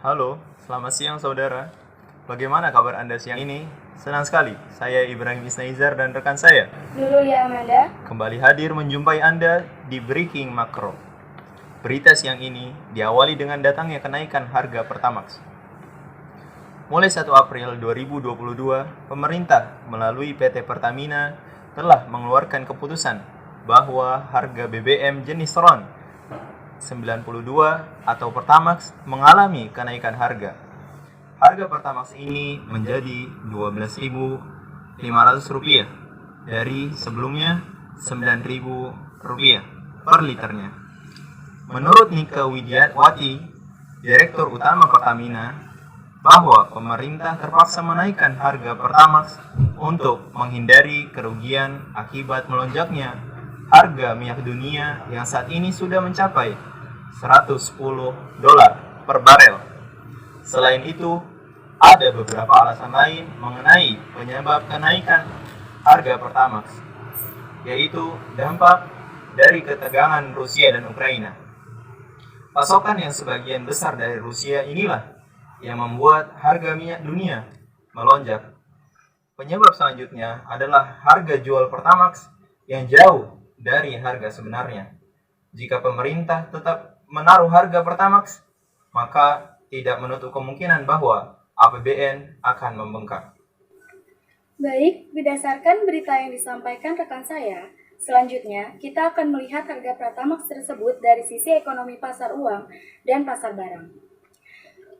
Halo, selamat siang saudara. Bagaimana kabar Anda siang ini? Senang sekali, saya Ibrahim Isnaizar dan rekan saya Dulu ya Amanda. kembali hadir menjumpai Anda di Breaking Makro. Berita siang ini diawali dengan datangnya kenaikan harga Pertamax. Mulai 1 April 2022, pemerintah melalui PT Pertamina telah mengeluarkan keputusan bahwa harga BBM jenis RON 92 atau Pertamax mengalami kenaikan harga. Harga Pertamax ini menjadi Rp12.500 dari sebelumnya Rp9.000 per liternya. Menurut Nika Widiawati, Direktur Utama Pertamina, bahwa pemerintah terpaksa menaikkan harga Pertamax untuk menghindari kerugian akibat melonjaknya harga minyak dunia yang saat ini sudah mencapai $110 per barel. Selain itu, ada beberapa alasan lain mengenai penyebab kenaikan harga Pertamax, yaitu dampak dari ketegangan Rusia dan Ukraina. Pasokan yang sebagian besar dari Rusia inilah yang membuat harga minyak dunia melonjak. Penyebab selanjutnya adalah harga jual Pertamax yang jauh dari harga sebenarnya. Jika pemerintah tetap menaruh harga Pertamax, maka tidak menutup kemungkinan bahwa APBN akan membengkak. Baik, berdasarkan berita yang disampaikan rekan saya, selanjutnya kita akan melihat harga Pertamax tersebut dari sisi ekonomi pasar uang dan pasar barang.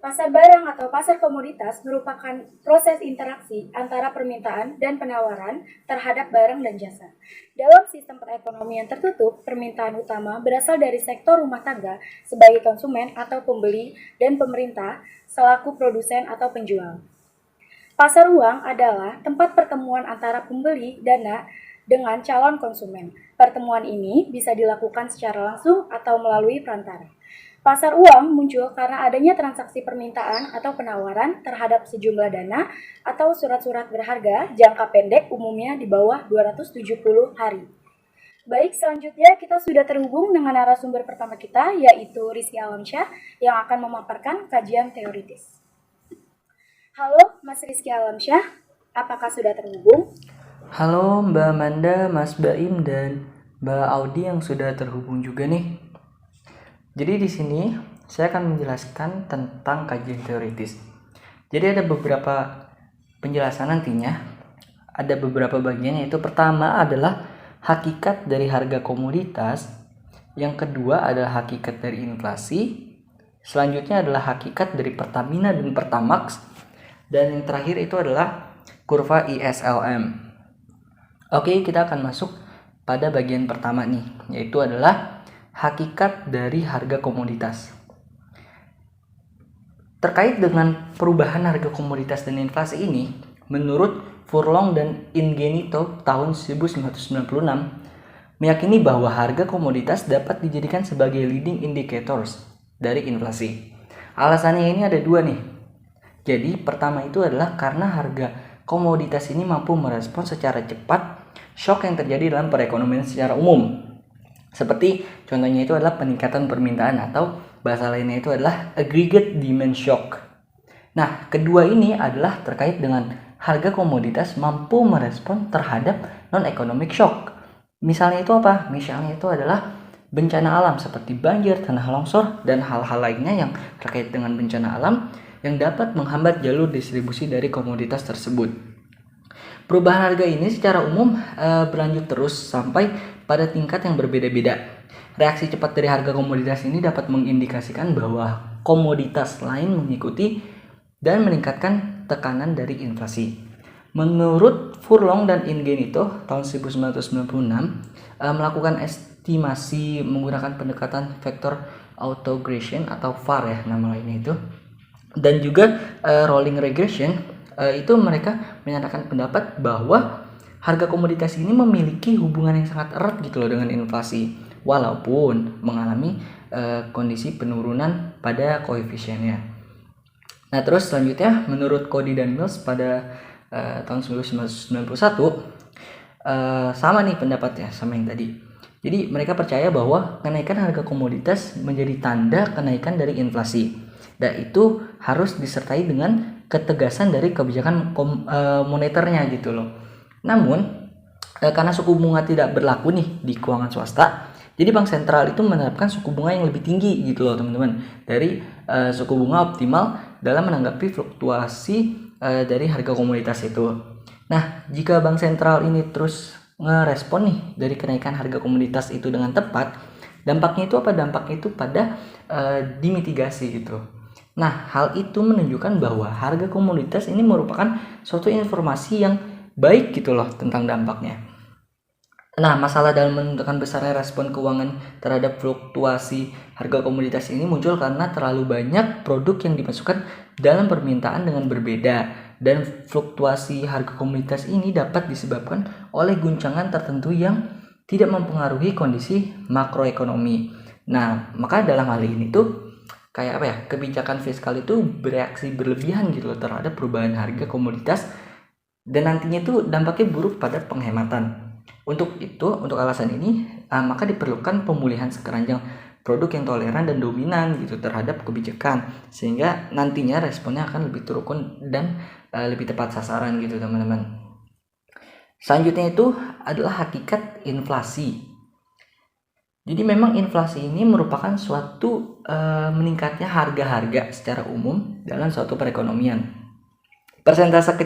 Pasar barang atau pasar komoditas merupakan proses interaksi antara permintaan dan penawaran terhadap barang dan jasa. Dalam sistem perekonomian tertutup, permintaan utama berasal dari sektor rumah tangga sebagai konsumen atau pembeli dan pemerintah selaku produsen atau penjual. Pasar uang adalah tempat pertemuan antara pembeli dana dengan calon konsumen. Pertemuan ini bisa dilakukan secara langsung atau melalui perantara. Pasar uang muncul karena adanya transaksi permintaan atau penawaran terhadap sejumlah dana atau surat-surat berharga jangka pendek umumnya di bawah 270 hari. Baik, selanjutnya kita sudah terhubung dengan narasumber pertama kita, yaitu Rizky Alamsyah yang akan memaparkan kajian teoritis. Halo, Mas Rizky Alamsyah, apakah sudah terhubung? Halo Mbak Amanda, Mas Baim, dan Mbak Audi yang sudah terhubung juga nih. Jadi di sini saya akan menjelaskan tentang kajian teoritis. Jadi ada beberapa penjelasan nantinya. Ada beberapa bagian, yaitu pertama adalah hakikat dari harga komoditas. Yang kedua adalah hakikat dari inflasi. Selanjutnya adalah hakikat dari Pertamina dan Pertamax. Dan yang terakhir itu adalah kurva ISLM. Oke, kita akan masuk pada bagian pertama nih, yaitu adalah hakikat dari harga komoditas. Terkait dengan perubahan harga komoditas dan inflasi ini, menurut Furlong dan Ingenito tahun 1996 meyakini bahwa harga komoditas dapat dijadikan sebagai leading indicators dari inflasi. Alasannya ini ada dua nih. Jadi pertama itu adalah karena harga komoditas ini mampu merespon secara cepat shock yang terjadi dalam perekonomian secara umum. Seperti contohnya itu adalah peningkatan permintaan atau bahasa lainnya itu adalah aggregate demand shock. Nah, kedua ini adalah terkait dengan harga komoditas mampu merespon terhadap non-economic shock. Misalnya itu apa? Misalnya itu adalah bencana alam seperti banjir, tanah longsor, dan hal-hal lainnya yang terkait dengan bencana alam yang dapat menghambat jalur distribusi dari komoditas tersebut. Perubahan harga ini secara umum berlanjut terus sampai pada tingkat yang berbeda-beda. Reaksi cepat dari harga komoditas ini dapat mengindikasikan bahwa komoditas lain mengikuti dan meningkatkan tekanan dari inflasi. Menurut Furlong dan Ingenito tahun 1996 melakukan estimasi menggunakan pendekatan vector autogression atau VAR ya nama lainnya itu, dan juga rolling regression. Itu mereka menyatakan pendapat bahwa harga komoditas ini memiliki hubungan yang sangat erat gitu loh dengan inflasi, walaupun mengalami kondisi penurunan pada koefisiennya. Nah terus selanjutnya menurut Cody dan Mills pada tahun 1991 sama nih pendapatnya sama yang tadi. Jadi mereka percaya bahwa kenaikan harga komoditas menjadi tanda kenaikan dari inflasi. Dan itu harus disertai dengan ketegasan dari kebijakan moneternya gitu loh. Namun karena suku bunga tidak berlaku nih di keuangan swasta, jadi bank sentral itu menerapkan suku bunga yang lebih tinggi gitu loh teman-teman, dari suku bunga optimal dalam menanggapi fluktuasi dari harga komoditas itu. Nah, jika bank sentral ini terus ngerespon nih dari kenaikan harga komoditas itu dengan tepat, dampaknya itu apa? Dampaknya itu pada dimitigasi gitu. Nah, hal itu menunjukkan bahwa harga komoditas ini merupakan suatu informasi yang baik gitu loh tentang dampaknya. Nah, masalah dalam menentukan besarnya respon keuangan terhadap fluktuasi harga komoditas ini muncul karena terlalu banyak produk yang dimasukkan dalam permintaan dengan berbeda, dan fluktuasi harga komoditas ini dapat disebabkan oleh guncangan tertentu yang tidak mempengaruhi kondisi makroekonomi. Nah, maka dalam hal ini tuh kayak apa ya, kebijakan fiskal itu bereaksi berlebihan gitu loh terhadap perubahan harga komoditas, dan nantinya itu dampaknya buruk pada penghematan. Untuk alasan ini, maka diperlukan pemulihan sekeranjang produk yang toleran dan dominan gitu terhadap kebijakan, sehingga nantinya responnya akan lebih terukur dan lebih tepat sasaran gitu teman-teman. Selanjutnya itu adalah hakikat inflasi. Jadi memang inflasi ini merupakan suatu meningkatnya harga-harga secara umum dalam suatu perekonomian. Persentase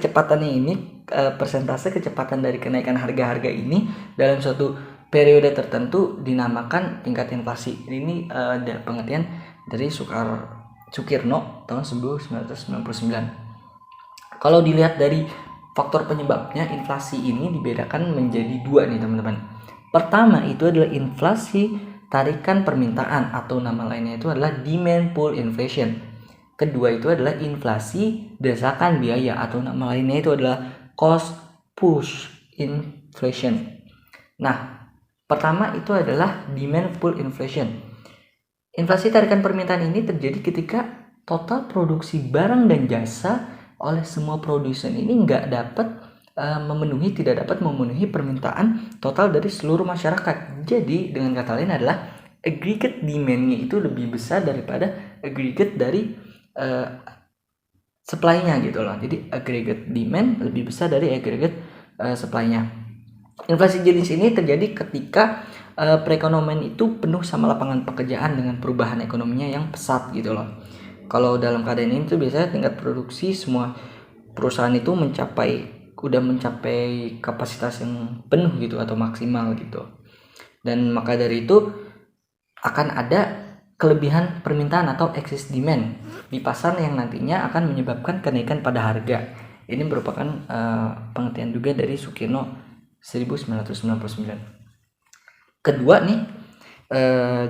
kecepatan dari kenaikan harga-harga ini dalam suatu periode tertentu dinamakan tingkat inflasi. Ini ada pengertian dari Sukirno tahun 1999. Kalau dilihat dari faktor penyebabnya, inflasi ini dibedakan menjadi dua nih teman-teman. Pertama itu adalah inflasi tarikan permintaan, atau nama lainnya itu adalah demand pull inflation. Kedua itu adalah inflasi desakan biaya, atau nama lainnya itu adalah cost push inflation. Nah, pertama itu adalah demand pull inflation. Inflasi tarikan permintaan ini terjadi ketika total produksi barang dan jasa oleh semua produsen ini tidak dapat memenuhi permintaan total dari seluruh masyarakat. Jadi dengan kata lain adalah aggregate demand-nya itu lebih besar daripada aggregate dari supply-nya gitu loh. Jadi aggregate demand lebih besar dari aggregate supply-nya. Inflasi jenis ini terjadi ketika perekonomian itu penuh sama lapangan pekerjaan dengan perubahan ekonominya yang pesat gitu loh. Kalau dalam keadaan ini tuh biasanya tingkat produksi semua perusahaan itu udah mencapai kapasitas yang penuh gitu atau maksimal gitu. Dan maka dari itu akan ada kelebihan permintaan atau excess demand di pasar yang nantinya akan menyebabkan kenaikan pada harga. Ini merupakan pengertian juga dari Sukirno 1999. Kedua nih,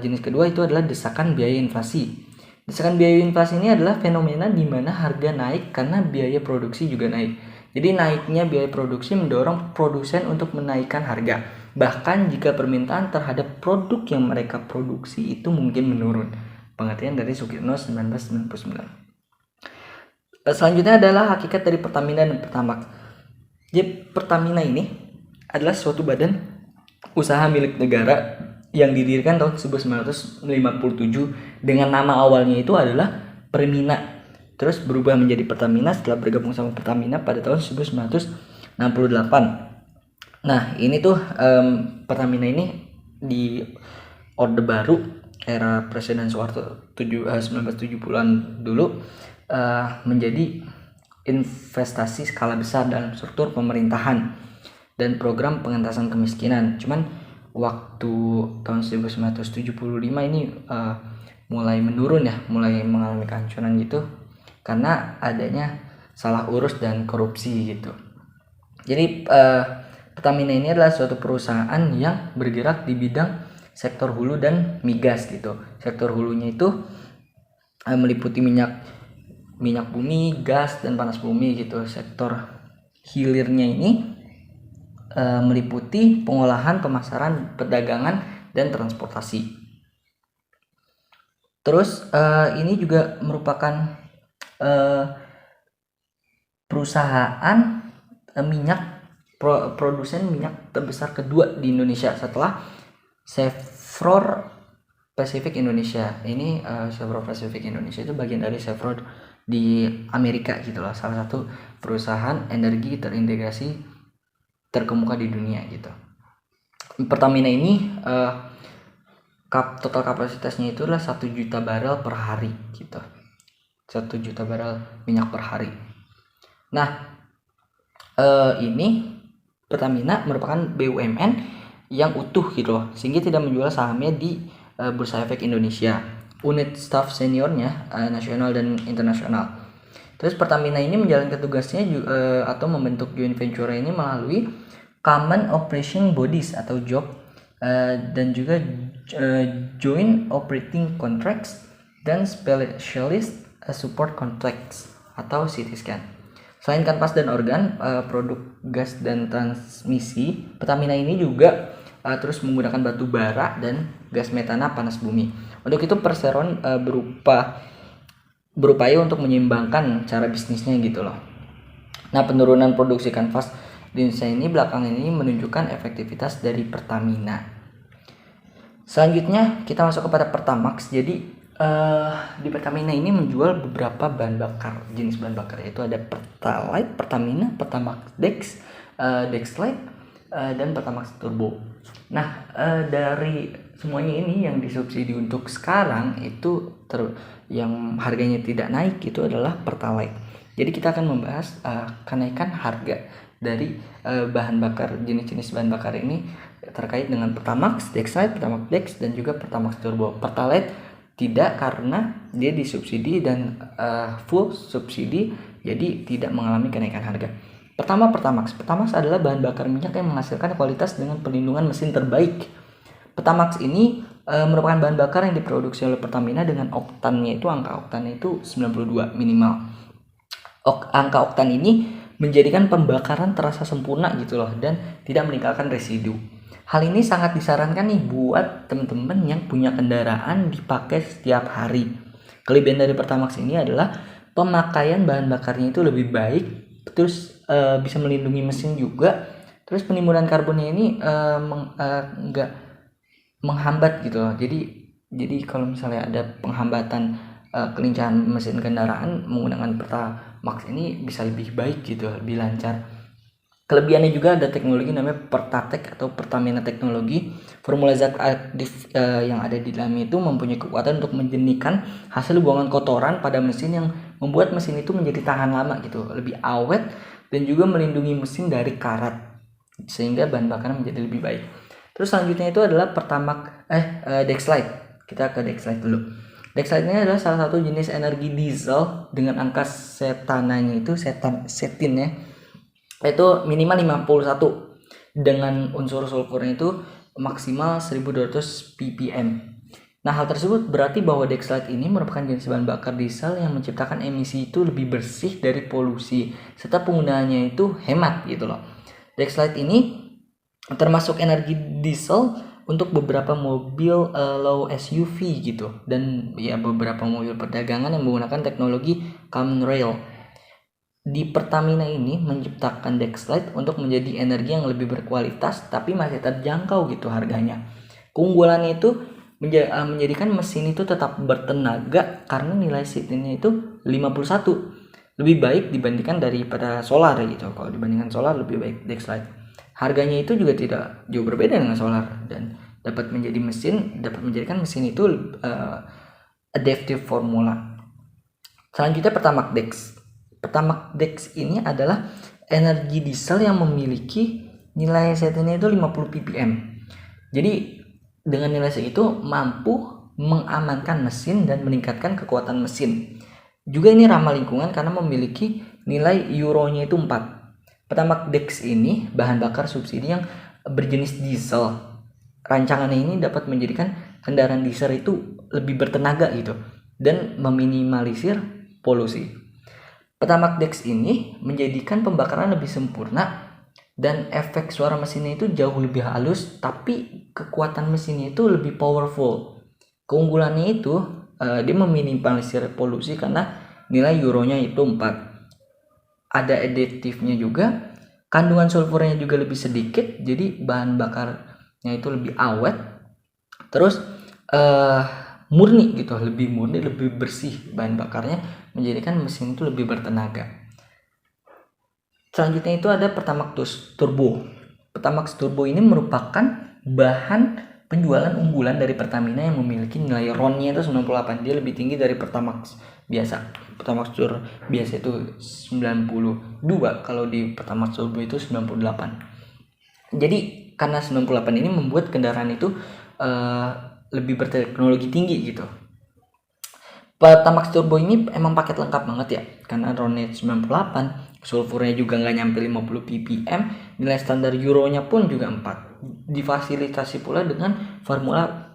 jenis kedua itu adalah desakan biaya inflasi. Desakan biaya inflasi ini adalah fenomena di mana harga naik karena biaya produksi juga naik. Jadi naiknya biaya produksi mendorong produsen untuk menaikkan harga, bahkan jika permintaan terhadap produk yang mereka produksi itu mungkin menurun. Pengertian dari Sukirno 1999. Selanjutnya adalah hakikat dari Pertamina dan Pertamax. Jadi Pertamina ini adalah suatu badan usaha milik negara yang didirikan tahun 1957 dengan nama awalnya itu adalah Permina. Terus berubah menjadi Pertamina setelah bergabung sama Pertamina pada tahun 1968. Nah, ini tuh Pertamina ini di Orde Baru era Presiden Soeharto 1970-an dulu menjadi investasi skala besar dalam struktur pemerintahan dan program pengentasan kemiskinan. Cuman waktu tahun 1975 ini mulai menurun ya, mulai mengalami kehancuran gitu karena adanya salah urus dan korupsi gitu. Jadi Pertamina ini adalah suatu perusahaan yang bergerak di bidang sektor hulu dan migas gitu. Sektor hulunya itu meliputi minyak bumi, gas, dan panas bumi gitu. Sektor hilirnya ini meliputi pengolahan, pemasaran, perdagangan, dan transportasi. Terus ini juga merupakan perusahaan minyak produsen minyak terbesar kedua di Indonesia setelah Chevron Pacific Indonesia. Ini Chevron Pacific Indonesia itu bagian dari Chevron di Amerika gitu loh. Salah satu perusahaan energi terintegrasi terkemuka di dunia gitu. Pertamina ini total kapasitasnya itu adalah 1 juta barel per hari gitu. 1 juta barel minyak per hari. Nah, ini Pertamina merupakan BUMN yang utuh gitu loh, sehingga tidak menjual sahamnya di Bursa Efek Indonesia. Unit staff seniornya nasional dan internasional. Terus Pertamina ini menjalankan tugasnya atau membentuk joint venture ini melalui Common Operation Bodies atau JOB dan juga Joint Operating Contracts dan Specialist Support Contracts atau CT scan. Selain kanvas dan organ, produk gas dan transmisi, Pertamina ini juga terus menggunakan batu bara dan gas metana panas bumi. Untuk itu Perseron berupaya untuk menyeimbangkan cara bisnisnya gitu loh. Nah, penurunan produksi kanvas di Indonesia ini belakangan ini menunjukkan efektivitas dari Pertamina. Selanjutnya kita masuk kepada Pertamax. Jadi di Pertamina ini menjual beberapa bahan bakar, jenis bahan bakar, yaitu ada Pertalite, Pertamina, Pertamax Dex, Dexlite, dan Pertamax Turbo. Nah, dari semuanya ini yang disubsidi untuk sekarang itu yang harganya tidak naik itu adalah Pertalite. Jadi kita akan membahas kenaikan harga dari bahan bakar, jenis-jenis bahan bakar ini terkait dengan Pertamax, Dexlite, Pertamax Dex, dan juga Pertamax Turbo. Pertalite tidak, karena dia disubsidi dan full subsidi, jadi tidak mengalami kenaikan harga. Pertama, Pertamax adalah bahan bakar minyak yang menghasilkan kualitas dengan perlindungan mesin terbaik. Pertamax ini merupakan bahan bakar yang diproduksi oleh Pertamina dengan oktannya itu, angka oktannya itu 92 minimal. Angka oktan ini menjadikan pembakaran terasa sempurna gitu loh, dan tidak meninggalkan residu. Hal ini sangat disarankan nih buat teman-teman yang punya kendaraan dipakai setiap hari. Kelebihan dari Pertamax ini adalah pemakaian bahan bakarnya itu lebih baik, terus bisa melindungi mesin juga, terus penimbunan karbonnya ini nggak menghambat gitu loh. Jadi kalau misalnya ada penghambatan kelincahan mesin kendaraan, menggunakan Pertamax ini bisa lebih baik gitu, lebih lancar. Kelebihannya juga ada teknologi namanya Pertatek atau Pertamina Teknologi. Formula zat aktif yang ada di dalamnya itu mempunyai kekuatan untuk menjernihkan hasil buangan kotoran pada mesin, yang membuat mesin itu menjadi tahan lama gitu, lebih awet, dan juga melindungi mesin dari karat, sehingga bahan bakarnya menjadi lebih baik. Terus selanjutnya itu adalah Dexlite. Kita ke Dexlite dulu. Dexlite ini adalah salah satu jenis energi diesel dengan angka setananya itu setinnya itu minimal 51, dengan unsur sulfurnya itu maksimal 1200 ppm. Nah, hal tersebut berarti bahwa Dexlite ini merupakan jenis bahan bakar diesel yang menciptakan emisi itu lebih bersih dari polusi, serta penggunaannya itu hemat gitu loh. Dexlite ini termasuk energi diesel untuk beberapa mobil low SUV gitu, dan ya beberapa mobil perdagangan yang menggunakan teknologi common rail. Di Pertamina ini menciptakan Dexlite untuk menjadi energi yang lebih berkualitas tapi masih terjangkau gitu harganya. Keunggulannya itu menjadikan mesin itu tetap bertenaga karena nilai CT-nya itu 51, lebih baik dibandingkan daripada solar gitu. Kalau dibandingkan solar lebih baik Dexlite. Harganya itu juga tidak jauh berbeda dengan solar, dan dapat menjadikan mesin itu adaptive formula. Selanjutnya Pertamax Dex. Pertamax Dex ini adalah energi diesel yang memiliki nilai CT-nya itu 50 ppm. Jadi dengan nilai segitu mampu mengamankan mesin dan meningkatkan kekuatan mesin. Juga ini ramah lingkungan karena memiliki nilai Euro-nya itu 4. Pertamax Dex ini bahan bakar subsidi yang berjenis diesel. Rancangannya ini dapat menjadikan kendaraan diesel itu lebih bertenaga gitu, dan meminimalisir polusi. Pertamax Dex ini menjadikan pembakaran lebih sempurna, dan efek suara mesinnya itu jauh lebih halus, tapi kekuatan mesinnya itu lebih powerful. Keunggulannya itu dia meminimalisir polusi karena nilai Euro-nya itu 4. Ada aditifnya juga, kandungan sulfurnya juga lebih sedikit, jadi bahan bakarnya itu lebih awet. Terus eh murni gitu, lebih murni, lebih bersih bahan bakarnya, menjadikan mesin itu lebih bertenaga. Selanjutnya itu ada Pertamax Turbo. Pertamax Turbo ini merupakan bahan penjualan unggulan dari Pertamina yang memiliki nilai RON-nya itu 98. Dia lebih tinggi dari Pertamax biasa. Pertamax Turbo biasa itu 92, kalau di Pertamax Turbo itu 98. Jadi karena 98 ini membuat kendaraan itu lebih berteknologi tinggi gitu. Pertamax Turbo ini emang paket lengkap banget ya, karena RON-nya 98, sulfurnya juga nggak nyampe 50 ppm, nilai standar Euro-nya pun juga 4. Difasilitasi pula dengan formula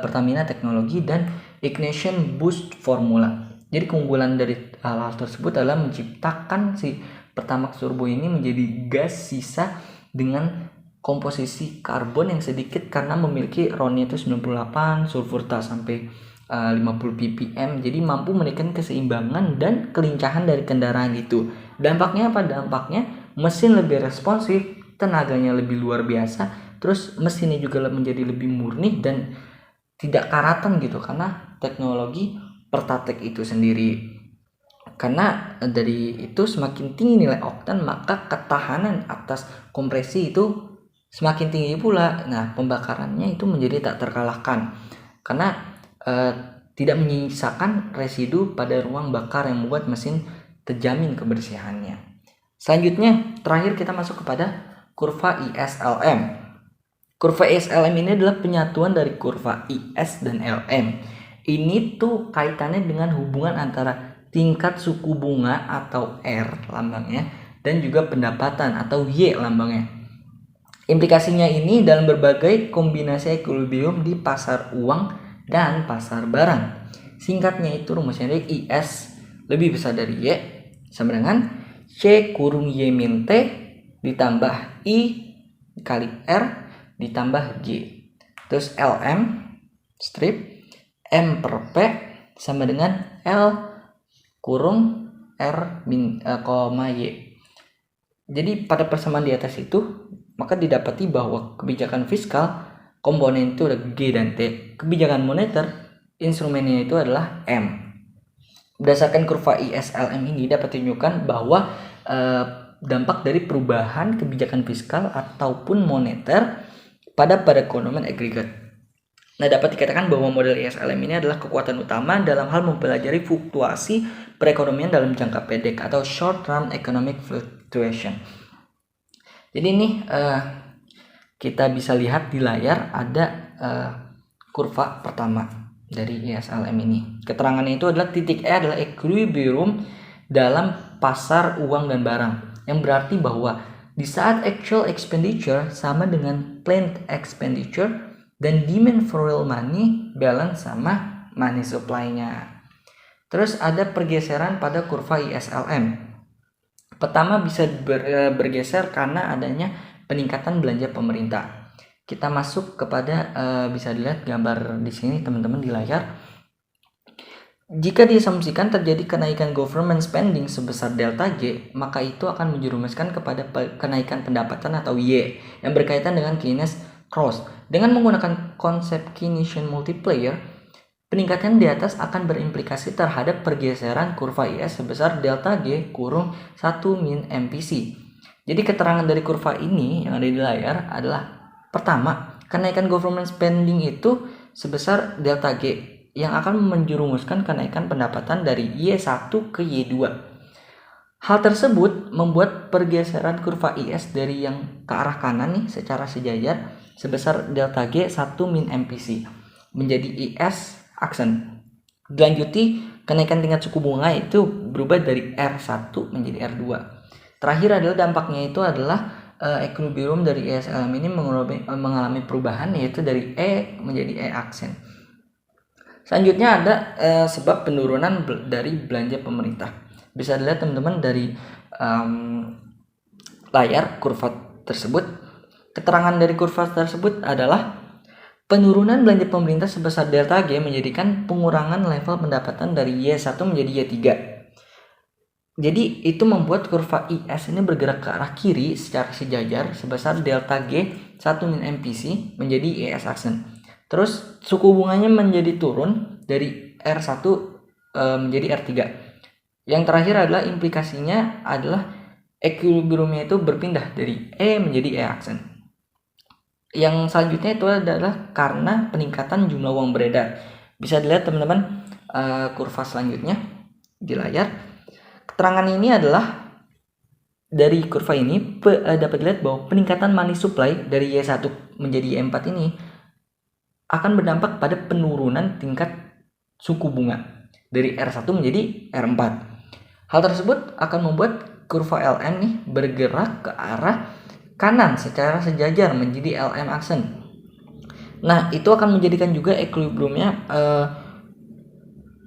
Pertamina Teknologi dan Ignition Boost Formula. Jadi keunggulan dari hal tersebut adalah menciptakan si Pertamax Turbo ini menjadi gas sisa dengan komposisi karbon yang sedikit karena memiliki RON-nya itu 98, sulfur tak sampai 50 ppm. Jadi mampu menekan keseimbangan dan kelincahan dari kendaraan itu. Dampaknya apa? Dampaknya mesin lebih responsif, tenaganya lebih luar biasa, terus mesinnya juga menjadi lebih murni dan tidak karatan gitu karena teknologi Pertatek itu sendiri. Karena dari itu semakin tinggi nilai oktan, maka ketahanan atas kompresi itu semakin tinggi pula. Nah, pembakarannya itu menjadi tak terkalahkan karena tidak menyisakan residu pada ruang bakar yang membuat mesin terjamin kebersihannya. Selanjutnya, terakhir kita masuk kepada kurva ISLM. Kurva ISLM ini adalah penyatuan dari kurva IS dan LM. Ini tuh kaitannya dengan hubungan antara tingkat suku bunga atau R lambangnya dan juga pendapatan atau Y lambangnya. Implikasinya ini dalam berbagai kombinasi equilibrium di pasar uang dan pasar barang. Singkatnya itu rumusnya IS lebih besar dari Y sama dengan C kurung Y min T ditambah I kali R ditambah J. Terus LM strip M per P sama dengan L kurung R min, Y. Jadi pada persamaan di atas itu maka didapati bahwa kebijakan fiskal komponen itu ada G dan T. Kebijakan moneter instrumennya itu adalah M. Berdasarkan kurva ISLM ini dapat ditunjukkan bahwa dampak dari perubahan kebijakan fiskal ataupun moneter pada perekonomian agregat. Nah, dapat dikatakan bahwa model ISLM ini adalah kekuatan utama dalam hal mempelajari fluktuasi perekonomian dalam jangka pendek atau short term economic fluctuation. Jadi ini kita bisa lihat di layar ada kurva pertama dari ISLM ini. Keterangannya itu adalah titik E adalah equilibrium dalam pasar uang dan barang, yang berarti bahwa di saat actual expenditure sama dengan planned expenditure dan demand for real money balance sama money supply-nya. Terus ada pergeseran pada kurva ISLM. Pertama bisa bergeser karena adanya peningkatan belanja pemerintah. Kita masuk kepada bisa dilihat gambar di sini teman-teman di layar. Jika diasumsikan terjadi kenaikan government spending sebesar delta G, maka itu akan menjerumuskan kepada kenaikan pendapatan atau Y yang berkaitan dengan Keynes Cross. Dengan menggunakan konsep Keynesian multiplier, peningkatan di atas akan berimplikasi terhadap pergeseran kurva IS sebesar delta G kurung 1 min MPC. Jadi keterangan dari kurva ini yang ada di layar adalah pertama, kenaikan government spending itu sebesar delta G yang akan menjerumuskan kenaikan pendapatan dari Y1 ke Y2. Hal tersebut membuat pergeseran kurva IS dari yang ke arah kanan nih secara sejajar sebesar delta G 1 min MPC menjadi IS aksen. Dilanjuti kenaikan tingkat suku bunga itu berubah dari R1 menjadi R2. Terakhir adalah dampaknya itu adalah equilibrium dari ISLM ini mengalami perubahan yaitu dari E menjadi E aksen. Selanjutnya ada sebab penurunan dari belanja pemerintah. Bisa dilihat teman-teman dari layar kurva tersebut. Keterangan dari kurva tersebut adalah penurunan belanja pemerintah sebesar delta G menjadikan pengurangan level pendapatan dari Y1 menjadi Y3. Jadi itu membuat kurva IS ini bergerak ke arah kiri secara sejajar sebesar delta G 1 min MPC menjadi IS aksen. Terus suku bunganya menjadi turun dari R1 menjadi R3. Yang terakhir adalah implikasinya adalah equilibriumnya itu berpindah dari E menjadi E aksen. Yang selanjutnya itu adalah karena peningkatan jumlah uang beredar. Bisa dilihat teman-teman kurva selanjutnya di layar. Keterangan ini adalah dari kurva ini dapat dilihat bahwa peningkatan money supply dari Y1 menjadi Y4 ini akan berdampak pada penurunan tingkat suku bunga dari R1 menjadi R4. Hal tersebut akan membuat kurva LM nih bergerak ke arah kanan secara sejajar menjadi LM aksen. Nah, itu akan menjadikan juga equilibriumnya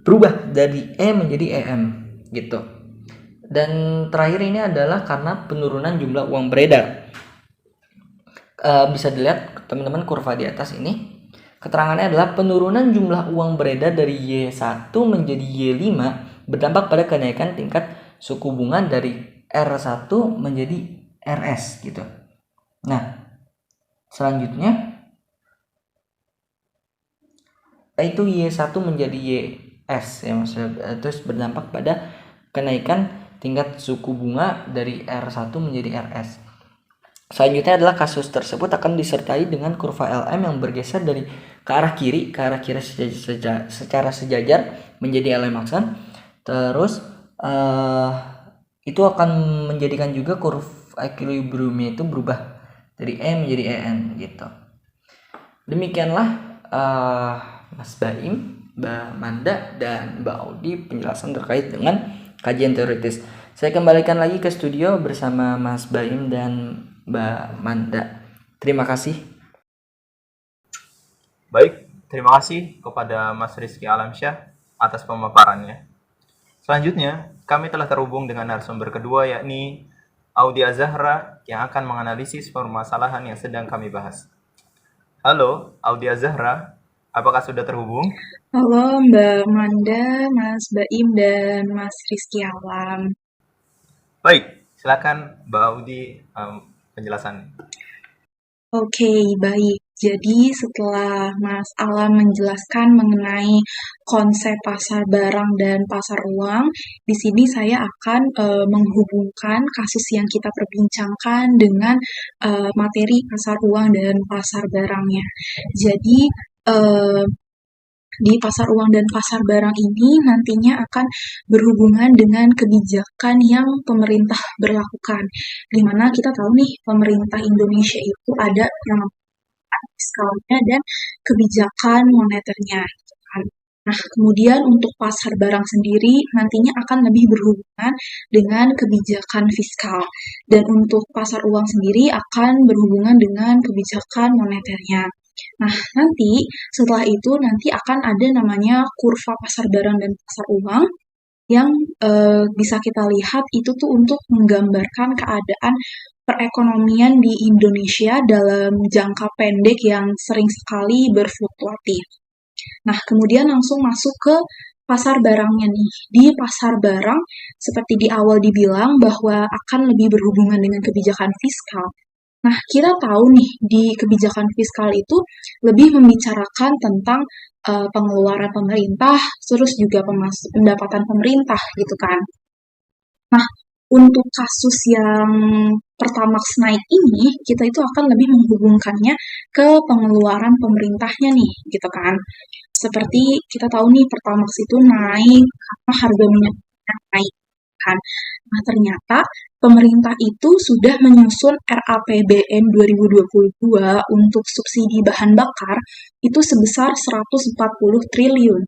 berubah dari E menjadi EM gitu. Dan terakhir ini adalah karena penurunan jumlah uang beredar. Bisa dilihat teman-teman kurva di atas ini. Keterangannya adalah penurunan jumlah uang beredar dari Y1 menjadi Y5 berdampak pada kenaikan tingkat suku bunga dari R1 menjadi RS gitu. Nah, selanjutnya itu Y1 menjadi YS ya maksudnya, terus berdampak pada kenaikan tingkat suku bunga dari R1 menjadi RS. Selanjutnya adalah kasus tersebut akan disertai dengan kurva LM yang bergeser dari ke arah kiri secara sejajar menjadi LM aksen. Terus itu akan menjadikan juga kurva equilibriumnya itu berubah dari E menjadi EN gitu. Demikianlah Mas Baim, Mbak Manda, dan Mbak Audi penjelasan terkait dengan kajian teoritis. Saya kembalikan lagi ke studio bersama Mas Baim dan Mbak Manda. Terima kasih. Baik, terima kasih kepada Mas Rizky Alamsyah atas pemaparannya. Selanjutnya, kami telah terhubung dengan narasumber kedua yakni Audi Azahra yang akan menganalisis permasalahan yang sedang kami bahas. Halo, Audi Azahra, apakah sudah terhubung? Halo Mbak Manda, Mas Baim, dan Mas Rizky Alam. Baik, silakan Mbak Audi penjelasannya. Oke, baik. Jadi setelah Mas Alam menjelaskan mengenai konsep pasar barang dan pasar uang, di sini saya akan menghubungkan kasus yang kita perbincangkan dengan materi pasar uang dan pasar barangnya. Jadi di pasar uang dan pasar barang ini nantinya akan berhubungan dengan kebijakan yang pemerintah berlakukan. Di mana kita tahu nih, pemerintah Indonesia itu ada yang fiskalnya dan kebijakan moneternya. Gitu kan. Nah, kemudian untuk pasar barang sendiri nantinya akan lebih berhubungan dengan kebijakan fiskal. Dan untuk pasar uang sendiri akan berhubungan dengan kebijakan moneternya. Nah, nanti setelah itu nanti akan ada namanya kurva pasar barang dan pasar uang yang bisa kita lihat itu tuh untuk menggambarkan keadaan perekonomian di Indonesia dalam jangka pendek yang sering sekali berfluktuatif. Nah, kemudian langsung masuk ke pasar barangnya nih. Di pasar barang, seperti di awal dibilang bahwa akan lebih berhubungan dengan kebijakan fiskal. Nah, kita tahu nih, di kebijakan fiskal itu lebih membicarakan tentang pengeluaran pemerintah, terus juga pendapatan pemerintah, gitu kan. Nah, untuk kasus yang Pertamax naik ini, kita itu akan lebih menghubungkannya ke pengeluaran pemerintahnya nih, gitu kan. Seperti kita tahu nih, Pertamax itu naik karena harga minyak naik, kan. Nah, ternyata pemerintah itu sudah menyusun RAPBN 2022 untuk subsidi bahan bakar itu sebesar 140 triliun.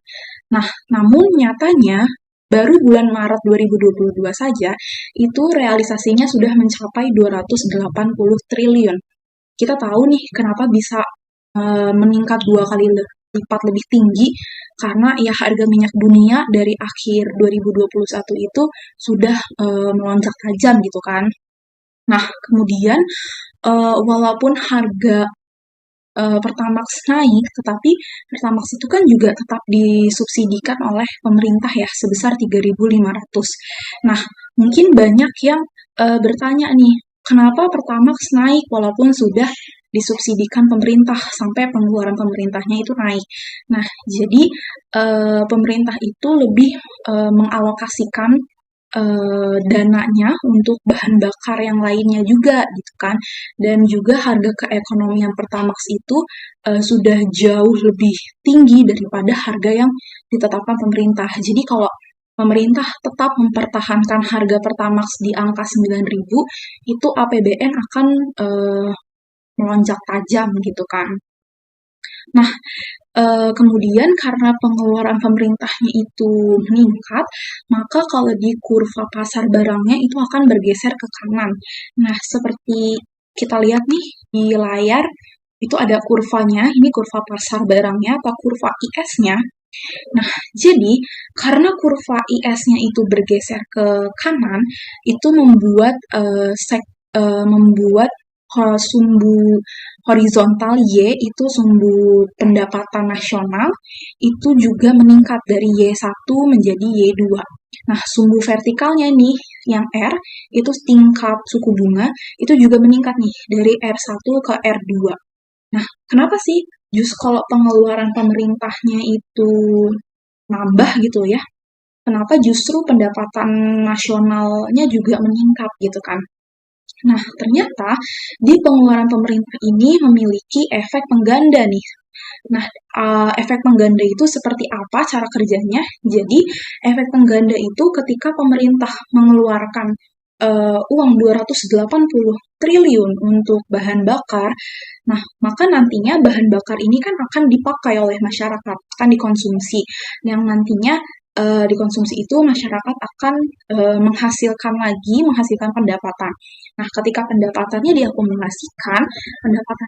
Nah, namun nyatanya baru bulan Maret 2022 saja itu realisasinya sudah mencapai 280 triliun. Kita tahu nih kenapa bisa meningkat 2 kali lipat lebih tinggi karena ya harga minyak dunia dari akhir 2021 itu sudah melonjak tajam gitu kan. Nah, kemudian walaupun harga Pertamax naik, tetapi Pertamax itu kan juga tetap disubsidikan oleh pemerintah ya sebesar 3.500. Nah, mungkin banyak yang bertanya nih, kenapa Pertamax naik walaupun sudah disubsidikan pemerintah sampai pengeluaran pemerintahnya itu naik. Nah, jadi pemerintah itu lebih mengalokasikan dananya untuk bahan bakar yang lainnya juga gitu kan, dan juga harga keekonomian Pertamax itu sudah jauh lebih tinggi daripada harga yang ditetapkan pemerintah. Jadi kalau pemerintah tetap mempertahankan harga Pertamax di angka 9.000, itu APBN akan melonjak tajam gitu kan. Nah, kemudian karena pengeluaran pemerintahnya itu meningkat, maka kalau di kurva pasar barangnya itu akan bergeser ke kanan. Nah, seperti kita lihat nih di layar, itu ada kurvanya, ini kurva pasar barangnya atau kurva IS-nya. Nah, jadi karena kurva IS-nya itu bergeser ke kanan, itu membuat sumbu horizontal Y itu sumbu pendapatan nasional itu juga meningkat dari Y1 menjadi Y2. Nah, sumbu vertikalnya nih yang R itu tingkat suku bunga itu juga meningkat nih dari R1 ke R2. Nah, kenapa sih justru kalau pengeluaran pemerintahnya itu nambah gitu ya? Kenapa justru pendapatan nasionalnya juga meningkat gitu kan? Nah, ternyata di pengeluaran pemerintah ini memiliki efek pengganda nih. Nah, efek pengganda itu seperti apa cara kerjanya? Jadi, efek pengganda itu ketika pemerintah mengeluarkan uang 280 triliun untuk bahan bakar, nah, maka nantinya bahan bakar ini kan akan dipakai oleh masyarakat, akan dikonsumsi, yang nantinya dikonsumsi itu masyarakat akan menghasilkan pendapatan. Nah, ketika pendapatannya diakumulasikan, pendapatan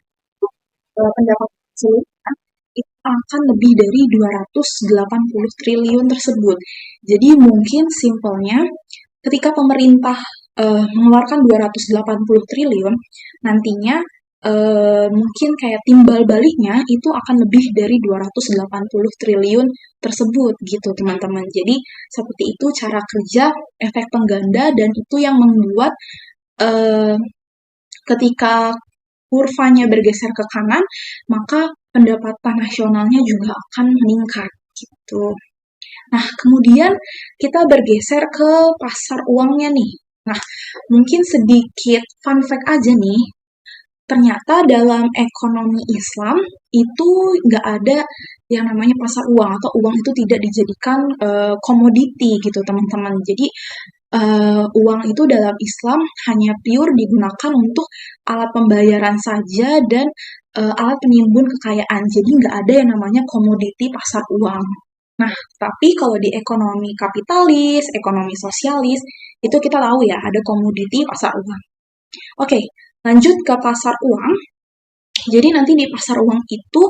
keseluruhan itu akan lebih dari 280 triliun tersebut. Jadi mungkin simpelnya ketika pemerintah mengeluarkan 280 triliun, nantinya mungkin kayak timbal baliknya itu akan lebih dari 280 triliun tersebut gitu teman-teman. Jadi seperti itu cara kerja efek pengganda, dan itu yang membuat ketika kurvanya bergeser ke kanan, maka pendapatan nasionalnya juga akan meningkat gitu. Nah, kemudian kita bergeser ke pasar uangnya nih. Nah, mungkin sedikit fun fact aja nih, ternyata dalam ekonomi Islam itu nggak ada yang namanya pasar uang, atau uang itu tidak dijadikan komoditi gitu teman-teman. Jadi uang itu dalam Islam hanya pure digunakan untuk alat pembayaran saja dan alat penimbun kekayaan. Jadi nggak ada yang namanya komoditi pasar uang. Nah, tapi kalau di ekonomi kapitalis, ekonomi sosialis, itu kita tahu ya ada komoditi pasar uang. Oke, lanjut ke pasar uang. Jadi nanti di pasar uang itu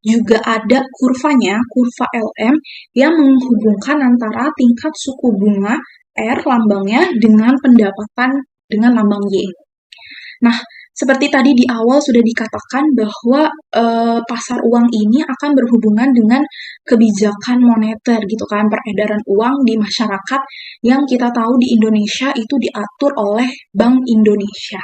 juga ada kurvanya, kurva LM, yang menghubungkan antara tingkat suku bunga R lambangnya dengan pendapatan dengan lambang Y. Nah, seperti tadi di awal sudah dikatakan bahwa pasar uang ini akan berhubungan dengan kebijakan moneter gitu kan, peredaran uang di masyarakat yang kita tahu di Indonesia itu diatur oleh Bank Indonesia.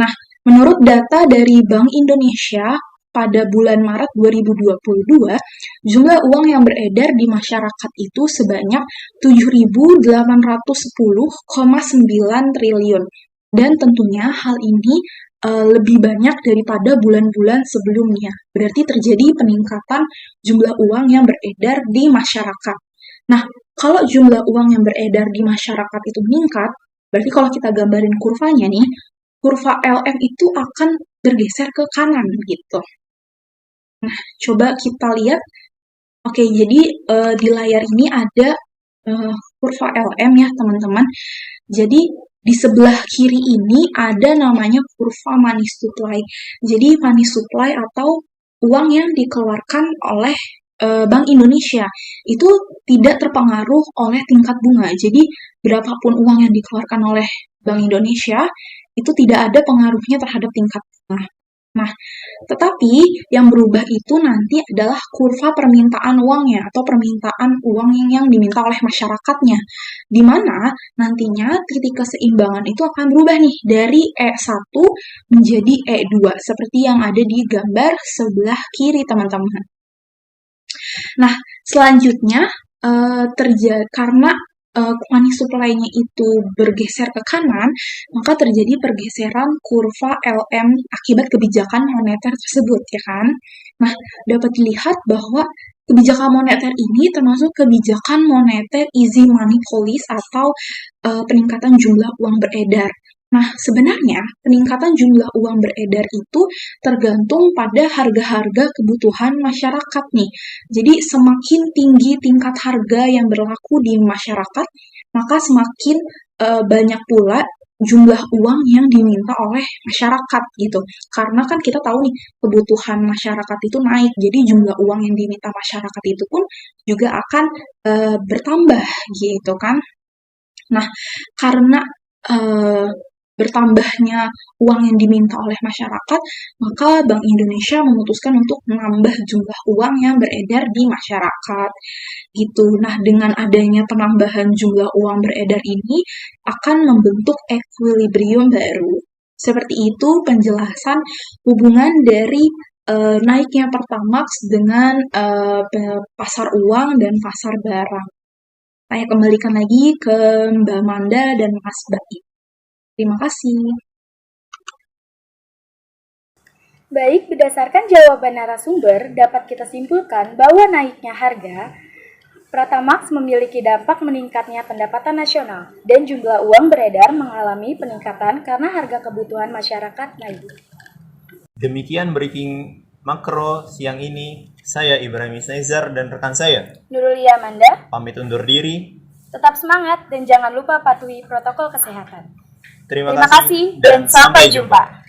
Nah, menurut data dari Bank Indonesia pada bulan Maret 2022, jumlah uang yang beredar di masyarakat itu sebanyak 7.810,9 triliun. Dan tentunya hal ini lebih banyak daripada bulan-bulan sebelumnya. Berarti terjadi peningkatan jumlah uang yang beredar di masyarakat. Nah, kalau jumlah uang yang beredar di masyarakat itu meningkat, berarti kalau kita gambarin kurvanya nih, kurva LM itu akan bergeser ke kanan gitu. Nah, coba kita lihat. Oke, jadi di layar ini ada kurva LM ya teman-teman. Jadi di sebelah kiri ini ada namanya kurva money supply. Jadi money supply atau uang yang dikeluarkan oleh Bank Indonesia itu tidak terpengaruh oleh tingkat bunga. Jadi berapapun uang yang dikeluarkan oleh Bank Indonesia itu tidak ada pengaruhnya terhadap tingkat bunga. Nah, tetapi yang berubah itu nanti adalah kurva permintaan uangnya atau permintaan uang yang diminta oleh masyarakatnya. Di mana nantinya titik keseimbangan itu akan berubah nih dari E1 menjadi E2 seperti yang ada di gambar sebelah kiri teman-teman. Nah, selanjutnya karena money supply-nya itu bergeser ke kanan, maka terjadi pergeseran kurva LM akibat kebijakan moneter tersebut, ya kan? Nah, dapat dilihat bahwa kebijakan moneter ini termasuk kebijakan moneter easy money policy atau peningkatan jumlah uang beredar. Nah, sebenarnya peningkatan jumlah uang beredar itu tergantung pada harga-harga kebutuhan masyarakat nih. Jadi semakin tinggi tingkat harga yang berlaku di masyarakat, maka semakin banyak pula jumlah uang yang diminta oleh masyarakat gitu. Karena kan kita tahu nih kebutuhan masyarakat itu naik, jadi jumlah uang yang diminta masyarakat itu pun juga akan bertambah gitu kan. Nah, karena bertambahnya uang yang diminta oleh masyarakat, maka Bank Indonesia memutuskan untuk menambah jumlah uang yang beredar di masyarakat. Gitu. Nah, dengan adanya penambahan jumlah uang beredar ini akan membentuk equilibrium baru. Seperti itu penjelasan hubungan dari naiknya Pertamax dengan pasar uang dan pasar barang. Saya kembalikan lagi ke Mbak Manda dan Mas Baik. Terima kasih. Baik, berdasarkan jawaban narasumber, dapat kita simpulkan bahwa naiknya harga Pertamax memiliki dampak meningkatnya pendapatan nasional dan jumlah uang beredar mengalami peningkatan karena harga kebutuhan masyarakat naik. Demikian breaking makro siang ini. Saya Ibrahim Isnaizar dan rekan saya Nurulia Amanda, pamit undur diri. tetap semangat dan jangan lupa patuhi protokol kesehatan. Terima Terima kasih dan sampai jumpa.